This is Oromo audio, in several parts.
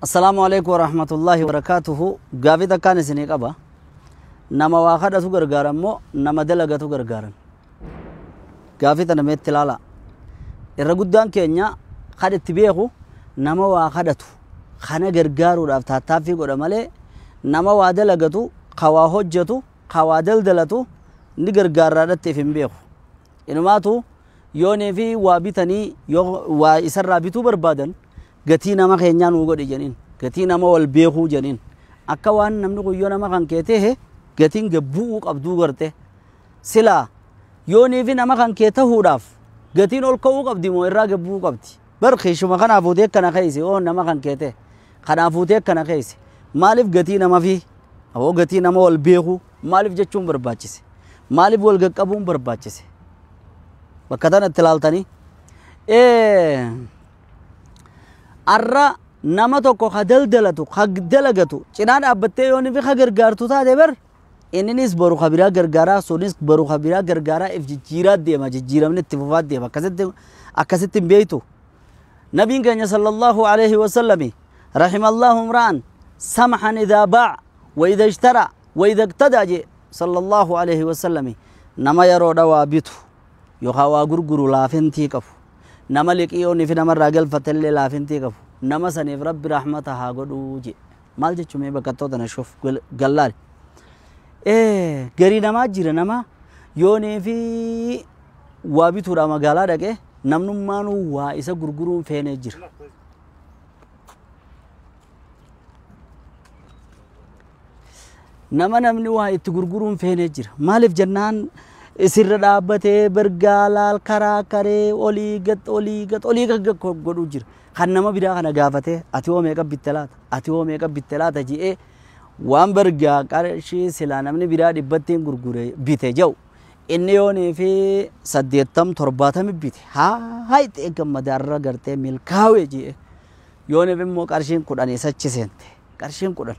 السلام عليكم ورحمة الله وبركاته. قافي كان سنيك أبا نما واخد أتو غرغارن مو نما دلغة أتو غرغارن قافي تنميت تلالا الرقودان كينيا خد اتبيخو نما واخد أتو خانا غرغارو راف تاتافي قد مالي نما وادلغة أتو خوا حجتو خوا دلدلتو ني غرغار رادت فين بيخو إنماتو يوني في وابتني يو وإسر رابطو بربادن gatii nama keenyaa nu godhe janiin gatii nama wal beekuu janiin akka waan namni guyyoo nama kan keetee gatiin gabbuu qabduu garte sila yoonii fi nama kan keetahuudhaaf gatiin ol ka'uu qabdi moo irraa gabbuu qabdi bar khiishuma kanaafuutee kana keeyse oo nama kan keete kanaafuutee kana keeyse maaliif gatii nama fi oo gatii nama wal beekuu maaliif jechuun barbaachise maaliif wal gaqqabuun barbaachise bakka tanatti ilaaltanii arra nama tokko kadaldalatu kadalagatu cinaa dhaabbattee yooni fi gargaartu taate bar inninis baru khabiraa gargaaraa sunis baru khabiraa gargaaraa if jijjiiraa deema jijjiiramni itti fufaa deema akkasitti hin beeytu nabiin keenya sallallahu alayhi wa sallami rahimallahu imra'an samhan idhaa baa'a wa idha ishtara wa idha iqtadaa je sallallahu alayhi wa sallami nama yeroo dhawaa bitu yookaan waa gurguru laafintii qabu nama liqiyoonni fi nama raagalfatelle laafintii qabu nama saniif rabbi rahmata haa godhu je maal jechuun bakkattoota na shuf gallaal garii namaa jira nama yoonii fi waa bituudha magaalaa dhaqe namnummaanuu waa isa gurguruun feenee jira nama namni waa itti gurguruun feenee jira maaliif jennaan isirra dhaabbatee bergaalaal karaa karee olii gat godhu jira kan nama biraa kana gaafatee ati hoo meeqa bitte laata ati hoo meeqa bitte laata ji'ee waan bergaa qarshii silaa namni biraa dhibbattiin gurgure bite jau inni yoonii fi 80-70 bite haa ta'e gammadaarra gartee milkaawee ji'ee yoonii fi immoo qarshiin 10 isachi seente qarshiin 10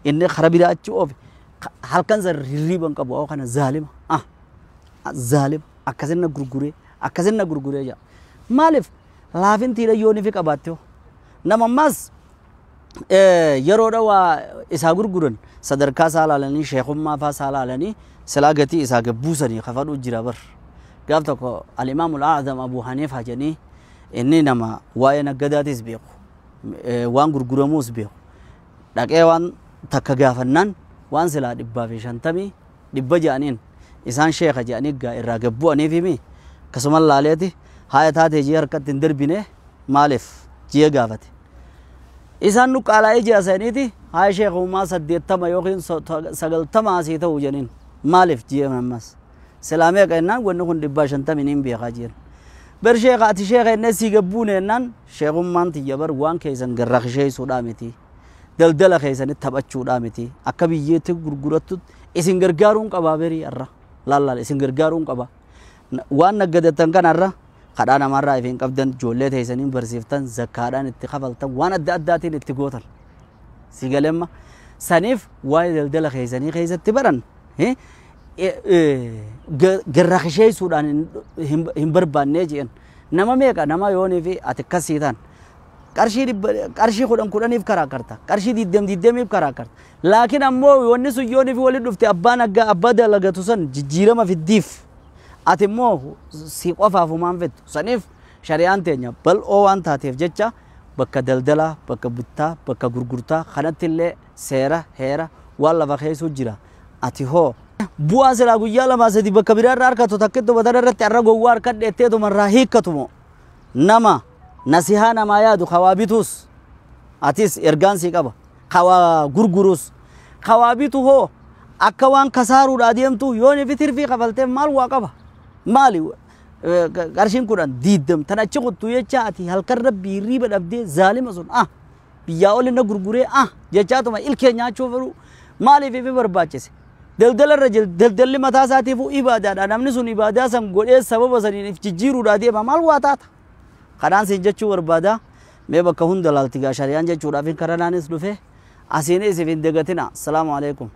inni kara biraa achi oofe halkan san hirriiban qabu oo kana zaalima zalim akkasinna gurguree ja maalif laafintiidha yooni fi qabaatteho namammaas yeroodha waa isaa gurguran sadarkaa isaa laalanii sheekummaa faa isaa laalanii silaa gatii isaa gabbuusanii kafadhu jira bar gaaf tokko alimaamul aazam abuu haniifaa jedhanii inni nama waa'ee naggadaatis beeku waan gurguramuus beeku dhaqee waan takka gaafannaan waan silaa 150 dhibba jedhaniin isaan sheekha jedhanii irraa gabbu'anii fi akkasuma laaleeti haaya taatee jee harkatti hin darbine maaliif jee gaafate isaan nu qaalaa'ee jee asaniiti haaya sheekhummaa 80 yookiin 90 asii ta'uu jeniin maaliif jee ammas silaamee qennaan wanni kun 150 hin beekaa jeen bar sheekha ati sheekha inni sii gabbuune ennaan sheekhummaan tiyya bar waan keessan garrakisheessuudhaa miti daldala keessanitti taphachuudhaa miti akka biyyeetti gurgurattu isin gargaaruun qabaa berii arra laal isin gargaaruun qaba waan naggadatan kanarra kadhaa namarraa ifin qabdan ijoollee teessaniin barsiiftan zakkaadhaan itti kafaltan waan adda addaatiin itti gootan sigalemma saniif waa'ee daldala keessanii keessatti baran garrakisheessuudhaan hin barbaannee jeen nama meeqa nama yoonii fi ati akkasii ta'an qarshii 10 karaa karta qarshii 20 karaa karta laakiin ammoo wanni sun yoonii fi waliin dhufte abbaan abbaa dalagatu san jijjiirama fiddiif ati immoo si qofaafumaan fettu saniif shari'aan teenya bal'oo waan taateef jecha bakka daldalaa bakka bittaa bakka gurgurtaa kanatti illee seera heera waan lafa keessu jira ati hoo bu'aa silaa guyyaa 2-3 bakka biraarraa harkatu takkitti batana irratti har'a gowwaa harkadhe etteetumarraa hiikkatumo nama nasihaa namaa yaadu khawaabitus atis ergaansi qaba khawaa gurgurus khawaabitu hoo akka waan kasaaruudha deemtu yooni fitirfii kafalteef maal waa qaba maali qarshiin kudhan diidam tan achi qottu jecha ati halkan rabbii riiba dhabdee zaalima sun biyyaa ol inna gurguree jechaatuma ilkee nyaachuu fedhu maaliif ifi barbaachise daldalarra daldalli mataa isaatiifuu ibaadaadha namni sun ibaadaa san godhee sababa saniif jijjiiruudha deema maal waa taata kadhaan siin jechuu barbaada mee bakka hunda laaltigaa shari'aan jechuudhaaf karanaanis dhufe asiinis ifin dagatina. Assalaamu alaikum.